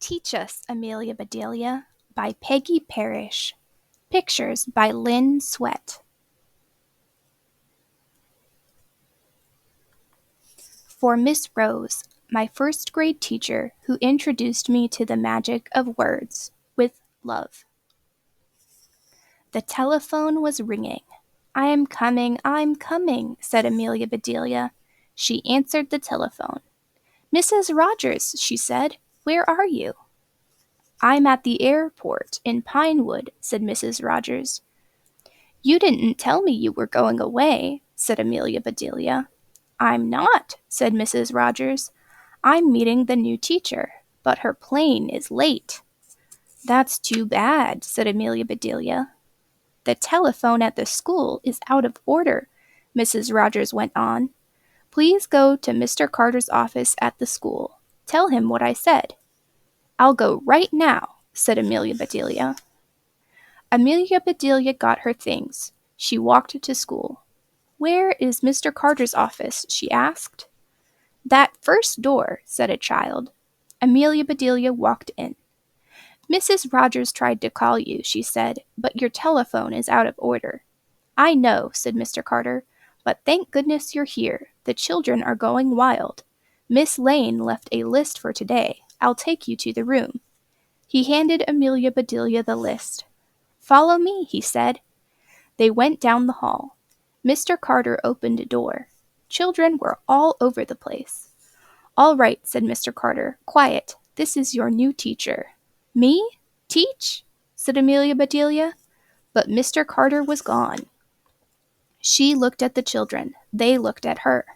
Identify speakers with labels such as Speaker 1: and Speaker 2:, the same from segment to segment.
Speaker 1: Teach Us, Amelia Bedelia by Peggy Parish. Pictures by Lynn Sweat. For Miss Rose, my first grade teacher who introduced me to the magic of words, with love. The telephone was ringing. I'm coming, said Amelia Bedelia. She answered the telephone. Mrs. Rogers, she said, where are you? I'm at the airport in Pinewood, said Mrs. Rogers. You didn't tell me you were going away, said Amelia Bedelia. I'm not, said Mrs. Rogers. I'm meeting the new teacher, but her plane is late. That's too bad, said Amelia Bedelia. The telephone at the school is out of order, Mrs. Rogers went on. Please go to Mr. Carter's office at the school. Tell him what I said. I'll go right now, said Amelia Bedelia. Amelia Bedelia got her things. She walked to school. Where is Mr. Carter's office? She asked. That first door, said a child. Amelia Bedelia walked in. Mrs. Rogers tried to call you, she said, but your telephone is out of order. I know, said Mr. Carter, but thank goodness you're here. The children are going wild. Miss Lane left a list for today. I'll take you to the room. He handed Amelia Bedelia the list. Follow me, he said. They went down the hall. Mr. Carter opened a door. Children were all over the place. All right, said Mr. Carter. Quiet. This is your new teacher. Me? Teach? Said Amelia Bedelia. But Mr. Carter was gone. She looked at the children. They looked at her.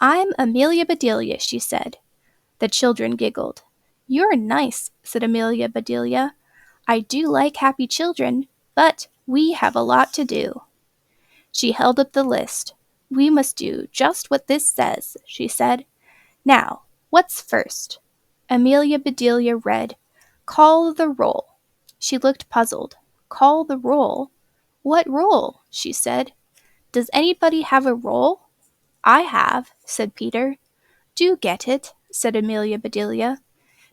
Speaker 1: I'm Amelia Bedelia, she said. The children giggled. You're nice, said Amelia Bedelia. I do like happy children, but we have a lot to do. She held up the list. We must do just what this says, she said. Now, what's first? Amelia Bedelia read, Call the roll. She looked puzzled. Call the roll? What roll? She said. Does anybody have a roll? I have, said Peter. Do get it, said Amelia Bedelia.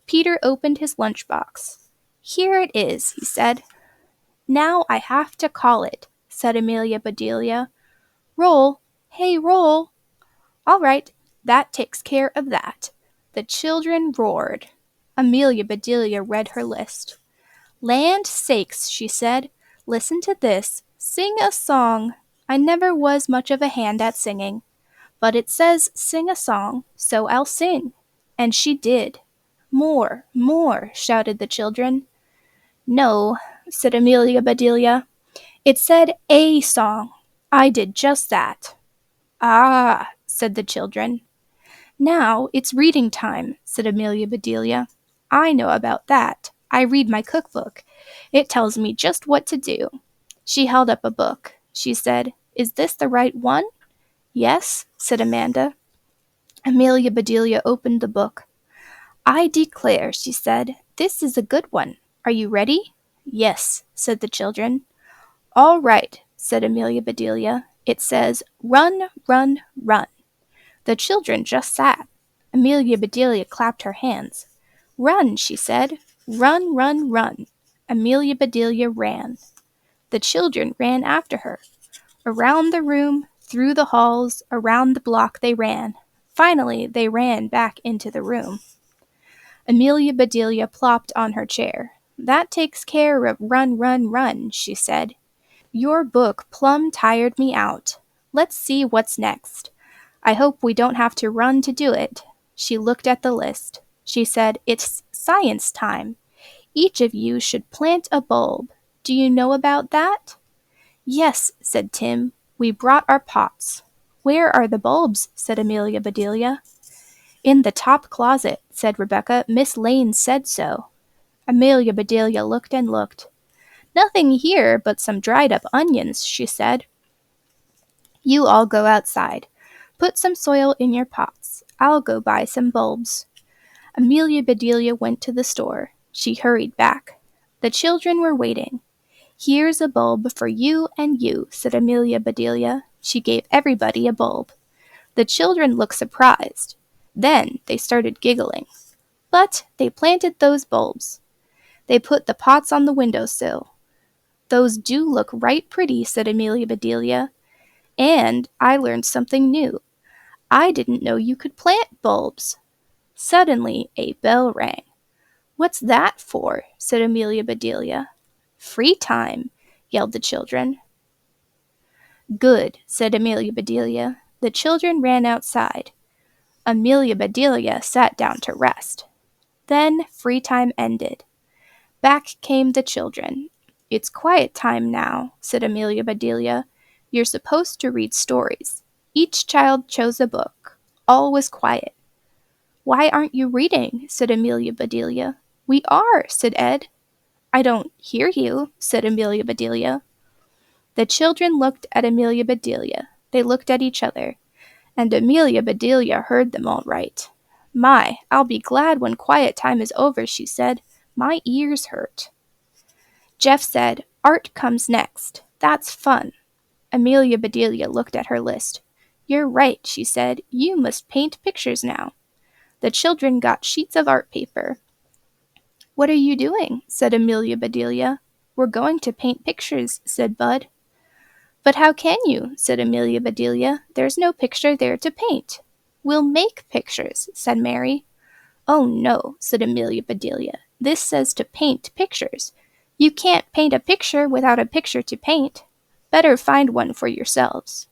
Speaker 1: Peter opened his lunchbox. Here it is, he said. Now I have to call it, said Amelia Bedelia. Roll, hey, roll. All right, that takes care of that. The children roared. Amelia Bedelia read her list. Land sakes, she said. Listen to this. Sing a song. I never was much of a hand at singing, but it says sing a song, so I'll sing. And she did. More, shouted the children. No, said Amelia Bedelia. It said a song. I did just that. Ah, said the children. Now it's reading time, said Amelia Bedelia. I know about that. I read my cookbook. It tells me just what to do. She held up a book. She said, Is this the right one? Yes, said Amanda. Amelia Bedelia opened the book. I declare, she said, this is a good one. Are you ready? Yes, said the children. All right, said Amelia Bedelia. It says, run, run, run. The children just sat. Amelia Bedelia clapped her hands. Run, she said. Run, run, run. Amelia Bedelia ran. The children ran after her. Around the room, through the halls, around the block they ran. Finally, they ran back into the room. Amelia Bedelia plopped on her chair. That takes care of run, run, run, she said. Your book plumb tired me out. Let's see what's next. I hope we don't have to run to do it. She looked at the list. She said, It's science time. Each of you should plant a bulb. Do you know about that? Yes, said Tim. We brought our pots. Where are the bulbs? Said Amelia Bedelia. In the top closet, said Rebecca. Miss Lane said so. Amelia Bedelia looked and looked. Nothing here but some dried-up onions, she said. You all go outside. Put some soil in your pots. I'll go buy some bulbs. Amelia Bedelia went to the store. She hurried back. The children were waiting. Here's a bulb for you and you, said Amelia Bedelia. She gave everybody a bulb. The children looked surprised. Then they started giggling. But they planted those bulbs. They put the pots on the windowsill. Those do look right pretty, said Amelia Bedelia. And I learned something new. I didn't know you could plant bulbs. Suddenly, a bell rang. What's that for? Said Amelia Bedelia. Free time, yelled the children. Good, said Amelia Bedelia. The children ran outside. Amelia Bedelia sat down to rest. Then free time ended. Back came the children. It's quiet time now, said Amelia Bedelia. You're supposed to read stories. Each child chose a book. All was quiet. Why aren't you reading? Said Amelia Bedelia. We are, said Ed. I don't hear you, said Amelia Bedelia. The children looked at Amelia Bedelia. They looked at each other. And Amelia Bedelia heard them all right. My, I'll be glad when quiet time is over, she said. My ears hurt. Jeff said, Art comes next. That's fun. Amelia Bedelia looked at her list. You're right, she said. You must paint pictures now. The children got sheets of art paper. What are you doing? Said Amelia Bedelia. We're going to paint pictures, said Bud. But how can you? Said Amelia Bedelia. There's no picture there to paint. We'll make pictures, said Mary. Oh no, said Amelia Bedelia. This says to paint pictures. You can't paint a picture without a picture to paint. Better find one for yourselves.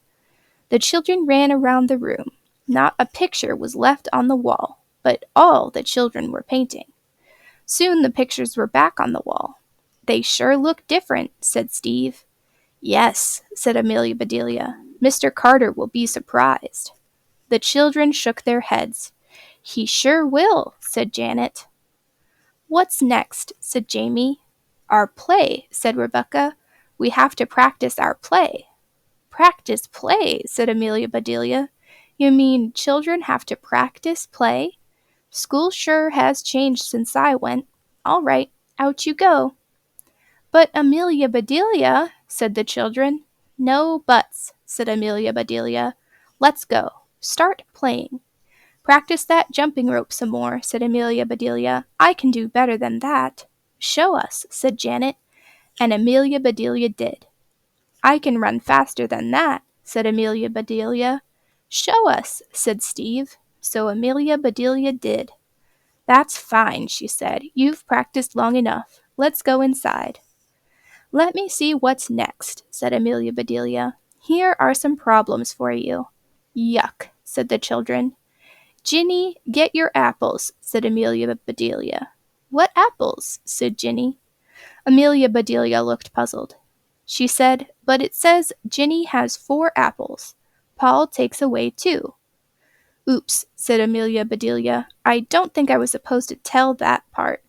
Speaker 1: The children ran around the room. Not a picture was left on the wall, but all the children were painting. Soon the pictures were back on the wall. They sure look different, said Steve. Yes, said Amelia Bedelia. Mr. Carter will be surprised. The children shook their heads. He sure will, said Janet. What's next? Said Jamie. Our play, said Rebecca. We have to practice our play. Practice play, said Amelia Bedelia. You mean children have to practice play? School sure has changed since I went. All right, out you go. But Amelia Bedelia, said the children. No buts, said Amelia Bedelia. Let's go. Start playing. Practice that jumping rope some more, said Amelia Bedelia. I can do better than that. Show us, said Janet, and Amelia Bedelia did. I can run faster than that, said Amelia Bedelia. Show us, said Steve. So Amelia Bedelia did. That's fine, she said. You've practiced long enough. Let's go inside. Let me see what's next, said Amelia Bedelia. Here are some problems for you. Yuck, said the children. Ginny, get your apples, said Amelia Bedelia. What apples? Said Ginny. Amelia Bedelia looked puzzled. She said, but it says Ginny has 4 apples. Paul takes away 2. Oops, said Amelia Bedelia. I don't think I was supposed to tell that part.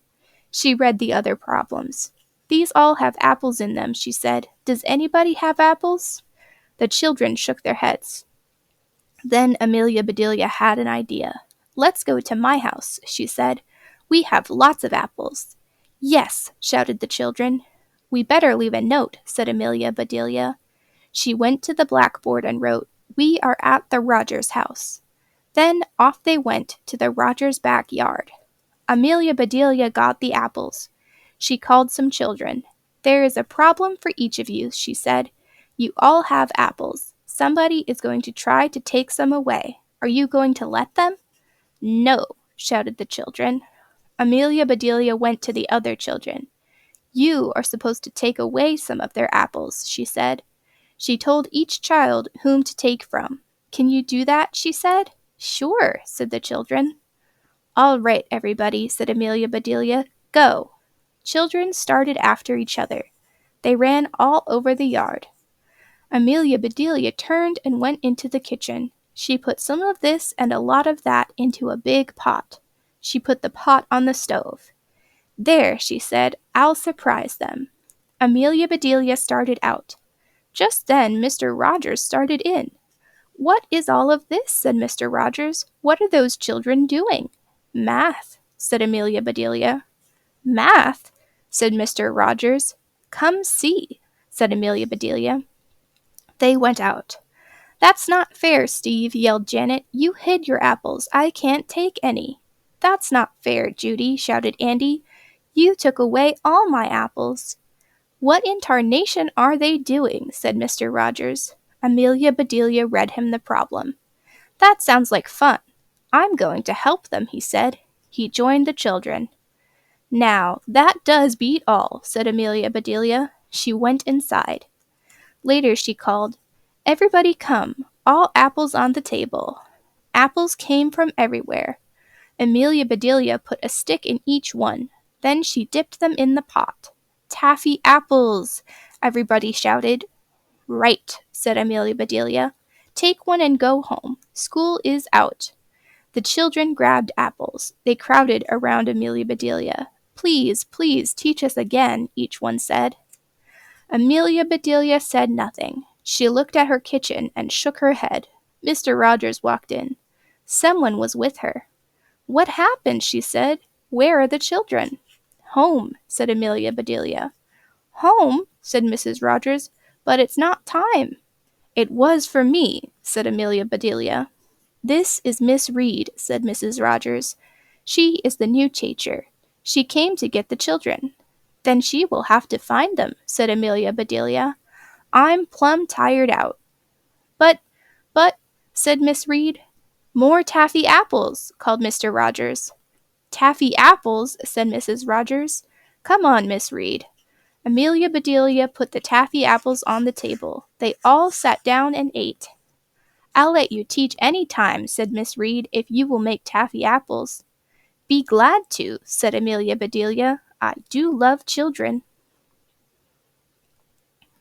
Speaker 1: She read the other problems. These all have apples in them, she said. Does anybody have apples? The children shook their heads. Then Amelia Bedelia had an idea. Let's go to my house, she said. We have lots of apples. Yes, shouted the children. We better leave a note, said Amelia Bedelia. She went to the blackboard and wrote, We are at the Rogers house. Then off they went to the Rogers backyard. Amelia Bedelia got the apples. She called some children. There is a problem for each of you, she said. You all have apples. Somebody is going to try to take some away. Are you going to let them? No, shouted the children. Amelia Bedelia went to the other children. You are supposed to take away some of their apples, she said. She told each child whom to take from. Can you do that? She said. Sure, said the children. All right, everybody, said Amelia Bedelia. Go. Children started after each other. They ran all over the yard. Amelia Bedelia turned and went into the kitchen. She put some of this and a lot of that into a big pot. She put the pot on the stove. There, she said, I'll surprise them. Amelia Bedelia started out. Just then Mr. Rogers started in. What is all of this? Said Mr. Rogers. What are those children doing? Math, said Amelia Bedelia. Math, said Mr. Rogers. Come see, said Amelia Bedelia. They went out. That's not fair, Steve, yelled Janet. You hid your apples. I can't take any. "That's not fair, Judy," shouted Andy. "You took away all my apples." "What in tarnation are they doing?" said Mr. Rogers. Amelia Bedelia read him the problem. "That sounds like fun. I'm going to help them," he said. He joined the children. "Now, that does beat all," said Amelia Bedelia. She went inside. Later she called, "Everybody come, all apples on the table." Apples came from everywhere. Amelia Bedelia put a stick in each one. Then she dipped them in the pot. "Taffy apples!" everybody shouted. "Right," said Amelia Bedelia. "Take one and go home. School is out." The children grabbed apples. They crowded around Amelia Bedelia. "Please, please, teach us again," each one said. Amelia Bedelia said nothing. She looked at her kitchen and shook her head. Mr. Rogers walked in. Someone was with her. "What happened?" she said. "Where are the children?" "Home," said Amelia Bedelia. "Home?" said Mrs. Rogers. "But it's not time." "It was for me," said Amelia Bedelia. "This is Miss Reed," said Mrs. Rogers. "She is the new teacher. She came to get the children." "Then she will have to find them," said Amelia Bedelia. "I'm plumb tired out." But, said Miss Reed. "More taffy apples," called Mr. Rogers. "Taffy apples," said Mrs. Rogers. "Come on, Miss Reed." Amelia Bedelia put the taffy apples on the table. They all sat down and ate. "I'll let you teach any time," said Miss Reed, "if you will make taffy apples." "Be glad to," said Amelia Bedelia. "I do love children."